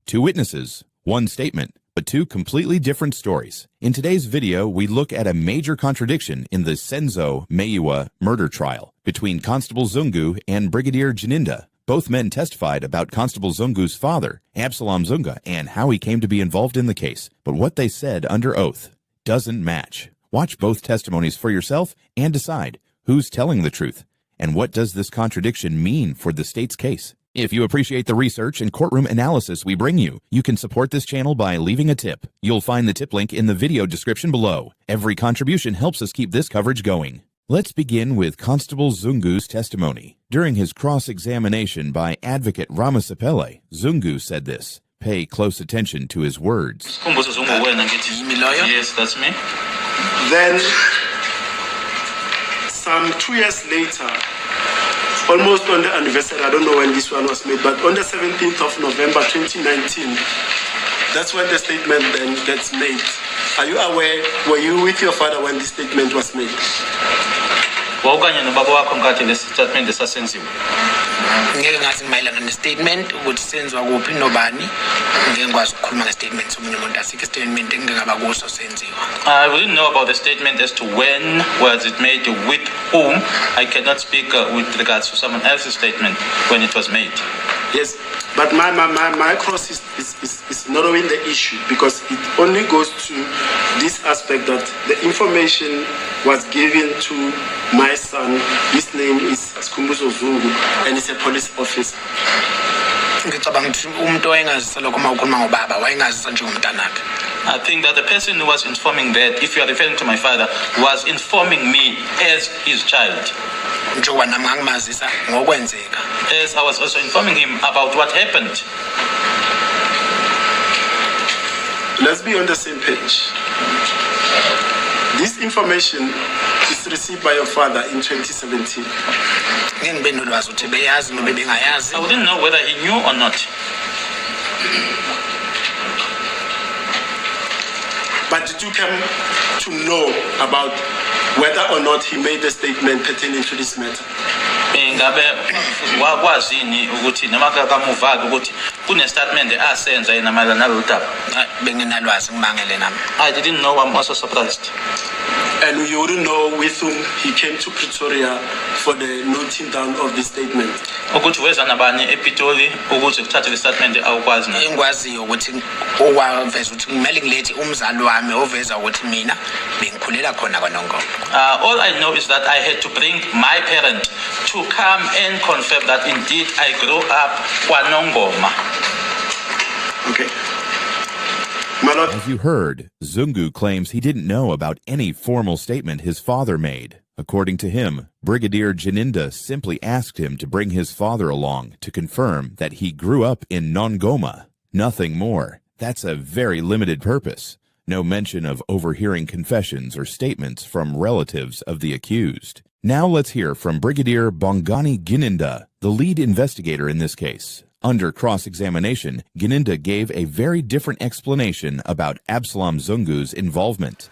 Two witnesses, one statement, but two completely different stories. In today's video, we look at a major contradiction in the Senzo Meiwa murder trial between Constable Zungu and Brigadier Janinda. Both men testified about Constable Zungu's father, Absalom Zunga, and how he came to be involved in the case. But what they said under oath doesn't match. Watch both testimonies for yourself and decide who's telling the truth. And what does this contradiction mean for the state's case? If you appreciate the research and courtroom analysis we bring you, you can support this channel by leaving a tip. You'll find the tip link in the video description below. Every contribution helps us keep this coverage going. Let's begin with Constable Zungu's testimony. During his cross-examination by Advocate Ramasipele, Zungu said this. Pay close attention to his words. Yes, that's me. Then, some 2 years later, almost on the anniversary, I don't know when this one was made, but on the 17th of November 2019, that's when the statement then gets made. Are you aware, were you with your father when this statement was made? Ngeke ngathi mayelana nestatement ukuthi senzwa kuphi nobani ngeke ngikwazi ukukhuluma ngestatement somunye umuntu asikho statement engingaba kuso senziwa. I wouldn't know about the statement as to when was it made, with whom. I cannot speak with regards to someone else's statement when it was made. Yes, but my cross is not only the issue, because it only goes to this aspect that the information was given to my son. His name is Skhumbuzo Zungu, and he's a police officer. I think that the person who was informing that, if you are referring to my father, was informing me as his child. As I was also informing him about what happened. Let's be on the same page. This information is received by your father in 2017. I wouldn't know whether he knew or not. But did you come to know about whether or not he made a statement pertaining to this matter? I didn't know. I'm also surprised. And you wouldn't know with whom he came to Pretoria for the noting down of the statement. All I know is that I had to bring my parent to come and confirm that indeed I grew up KwaNongoma. Okay. As you heard, Zungu claims he didn't know about any formal statement his father made. According to him, Brigadier Janinda simply asked him to bring his father along to confirm that he grew up in Nongoma. Nothing more. That's a very limited purpose. No mention of overhearing confessions or statements from relatives of the accused. Now let's hear from Brigadier Bongani Gininda, the lead investigator in this case. Under cross-examination, Gininda gave a very different explanation about Absalom Zungu's involvement.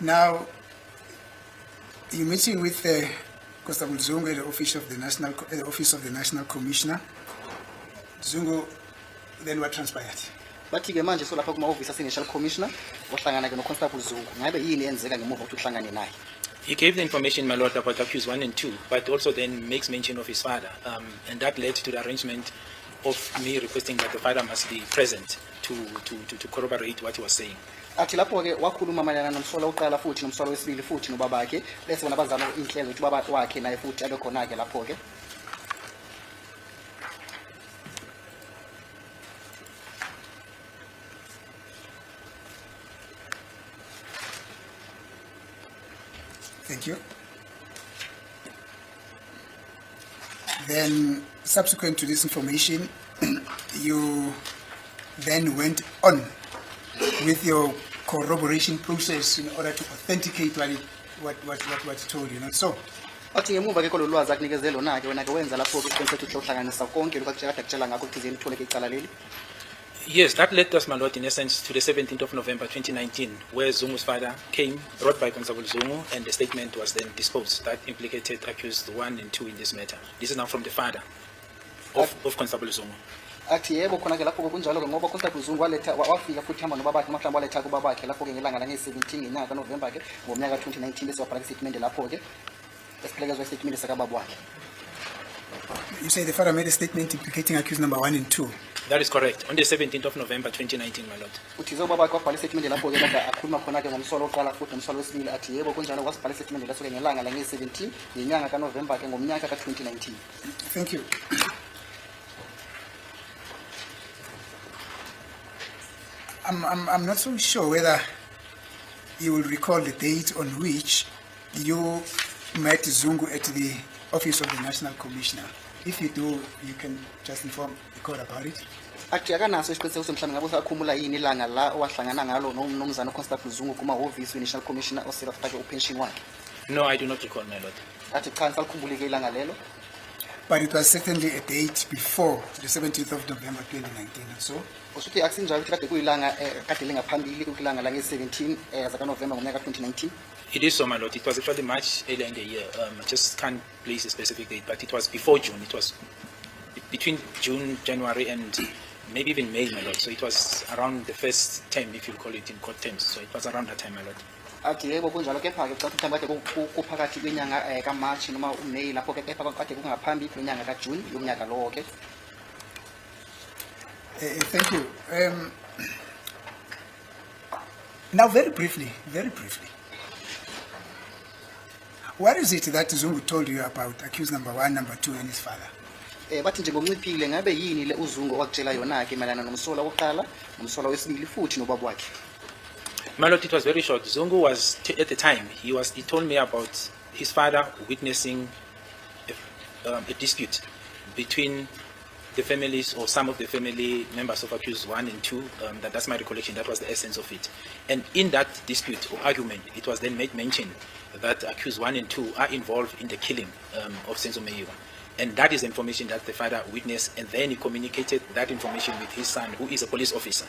Now, you're meeting with Constable Zungu, the office of the National Commissioner. Zungu, then what transpired? Bathi-ke manje so lapha kuma-office ase-National Commissioner wahlangana-ke no-Constable Zungu. Ngabe yini eyenzeka ngemuva ukuthi uhlangane naye? He gave the information, my lord, about accused 1 and 2, but also then makes mention of his father, and that led to the arrangement of me requesting that the father must be present to corroborate what he was saying. Athi lapho-ke wakhuluma mayelana nomsolo oqala futhi nomsolo wesibili futhi nobabakhe bese bona bazama inhlelo ukuthi ubaba wakhe naye futhi abe khona-ke lapho-ke. Thank you. Then, subsequent to this information, you then went on with your corroboration process in order to authenticate what told you, not so? Athi ngemuva-ke kololu lwazi akunikeze lona-ke wena-ke wenza lapho-ke isiqiniseko ukuthi uhlanganisa konke lokhu akutshela kade akutshela ngakho thizeni uthole-ke icala leli. Yes, that led us, my lord, in essence, to the 17th of November 2019, where Zungu's father came, brought by Constable Zungu, and the statement was then disposed that implicated accused 1 and 2 in this matter. This is now from the father of Constable Zungu. athi yebo khona-ke lapho-ke kunjalo-ke ngoba uConstable Zungu wafika futhi hamba nobabakhe mhlawumbe waletha kubabakhe lapho-ke ngelanga lange-17 ngenyanga kaNovemba-ke ngomnyaka ka-2019 bese wabhala kwisitatimende lapho-ke esiphelekezwa isitatimende sakababa wakhe. You say the father made a statement implicating accused number 1 and 2. That is correct. On the 17th of November 2019, my lord. Uthize ubabakhe wabhala isitatimende lapho-ke kade akhuluma khona-ke ngomsolo oqala futhi nomsolo wesibili athi yebo kunjalo wasibhala isitatimende laso-ke ngelanga lange-17 ngenyanga kaNovemba-ke ngomnyaka ka-2019. Thank you. I'm not so sure whether you will recall the date on which you met Zungu at the office of the National Commissioner. If you do, you can just inform the court about it. Athi akanaso isiqinisekiso mhlawumbe ngabe usakhumula yini ilanga la owahlangana ngalo nomnumzana uConstable Zungu kumahhovisi we-National Commissioner oselafake upension wakhe. No, I do not recall, my lord. Athi cha ngisalikhumbulike ilanga lelo. But it was certainly a date before the 17th of November 2019 or so. Usuthi akusinjalo ukuthi kade kuyilanga kade lingaphambili kulanga lange-17 zakaNovemba ngomnyaka ka-2019. It is so, my lord. It was actually much earlier in the year. I just can't place a specific date, but it was before June. It was between June, January, and maybe even May, my lord. So it was around the first term, if you call it in court terms. So it was around that time, my lord. Athi yebo kunjalo kepha-ke kucathi kade kuphakathi kwenyanga kaMarch noma uMay lapho-ke kepha kade kungaphambi kwenyanga kaJune yomnyaka lowo-ke. Thank you. Now, very briefly, what is it that Zungu told you about accused number 1, number 2, and his father? Bathi nje ngokunciphile ngabe yini le uZungu wakutshela yona-ke mayelana nomsola wokuqala nomsola wesibili futhi nobaba wakhe? My lord, it was very short. Zungu was, at the time, he told me about his father witnessing a dispute between the families or some of the family members of accused 1 and 2. That's my recollection. That was the essence of it. And in that dispute or argument, it was then made mention that accused 1 and 2 are involved in the killing of Senzo Meyiwa. And that is the information that the father witnessed, and then he communicated that information with his son, who is a police officer.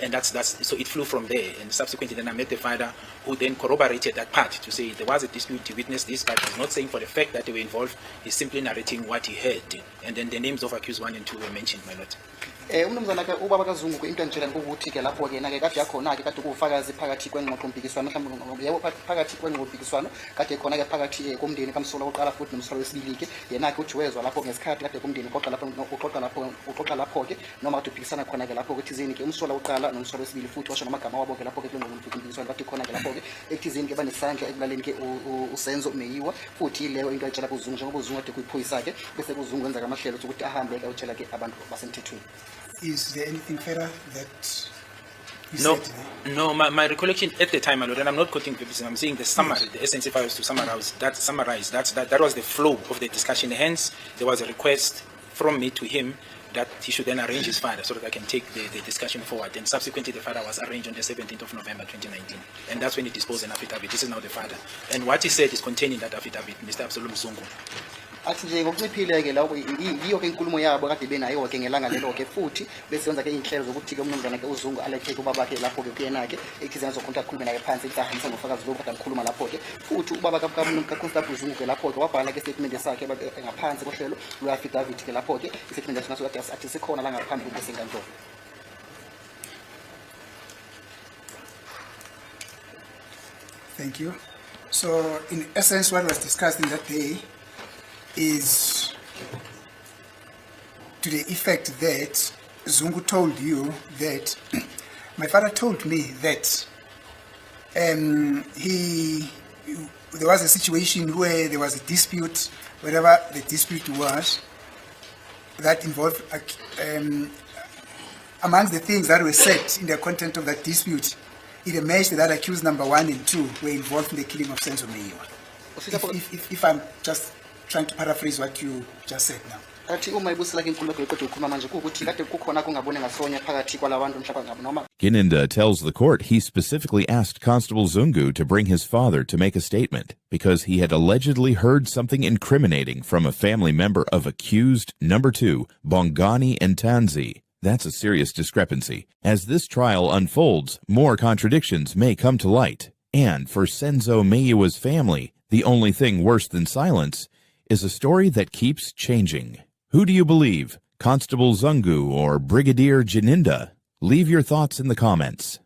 And so it flew from there. And subsequently, then I met the father, who then corroborated that part to say there was a dispute, he witnessed this, but he's not saying for the fact that they were involved, he's simply narrating what he heard. And then the names of accused 1 and 2 were mentioned, my lord. Umnumzana-ke ubaba kaZungu into engitshela ukuthi-ke lapho-ke na-ke kade yakhona-ke kade kuwufakazi phakathi kwengxoxompikiswano mhlawumbe yebo phakathi kwengxoxompikiswano kade khona-ke phakathi komndeni kamsola wokuqala futhi nomsola wesibili-ke yena-ke ujiwezwa lapho ngesikhathi kade kumndeni uxoxa lapho-ke noma kade uphikisana khona-ke lapho-ke ekuthizeni-ke umsola wokuqala nomsola wesibili futhi washo namagama wabo-ke lapho-ke kulengxoxompikiswano kade khona-ke lapho-ke ekuthizeni-ke banesandla ekulaleni-ke uSenzo Meyiwa futhi yileyo into ayitshela kuZungu njengoba uZungu kade kuyiphoyisa-ke bese kuZungu wenza amahlelo ukuthi ahambe-ke ayotshela-ke abantu basemthethweni. Is there anything further that you No, said? no. My recollection at the time, my lord, and I'm not quoting verbatim, I'm saying the summary, the essence. If I was to summarize, that was the flow of the discussion. Hence, there was a request from me to him that he should then arrange his father so that I can take the discussion forward. And subsequently, the father was arranged on the 17th of November 2019, and that's when he disposed an affidavit. This is now the father, and what he said is contained in that affidavit, Mr. Absalom Zungu. Athi nje ngokunciphile-ke lapho yiyo-ke inkulumo yabo kade benayo-ke ngelanga lelo-ke futhi bese yenza-ke iy'nhlelo zokuthi-ke umnumzana-ke uZungu alethe kubabakhe lapho-ke kuyena-ke ekuthizeni azokhona akhulume naye phansi ukuthi ahambise ngofakazi lobu kade akhuluma lapho-ke futhi ubaba kaConstable Zungu-ke lapho-ke wabhala-ke isitatimende sakhe ngaphansi kohlelo lwe-affidavit-ke lapho-ke isitatimende naso athi sikhona la ngaphambi kwesenkantolo. Thank you. So, in essence, what was discussed in that day is to the effect that Zungu told you that my father told me that there was a situation where there was a dispute, whatever the dispute was, that involved amongst the things that were said in the content of that dispute, it emerged that accused number 1 and 2 were involved in the killing of Senzo Meyiwa. If I'm just trying to paraphrase what you just said now. Gininda tells the court he specifically asked Constable Zungu to bring his father to make a statement because he had allegedly heard something incriminating from a family member of accused number 2, Bongani and Tanzi. That's a serious discrepancy. As this trial unfolds, more contradictions may come to light. And for Senzo Meyiwa's family, the only thing worse than silence is a story that keeps changing. Who do you believe? Constable Zungu or Brigadier Janinda? Leave your thoughts in the comments.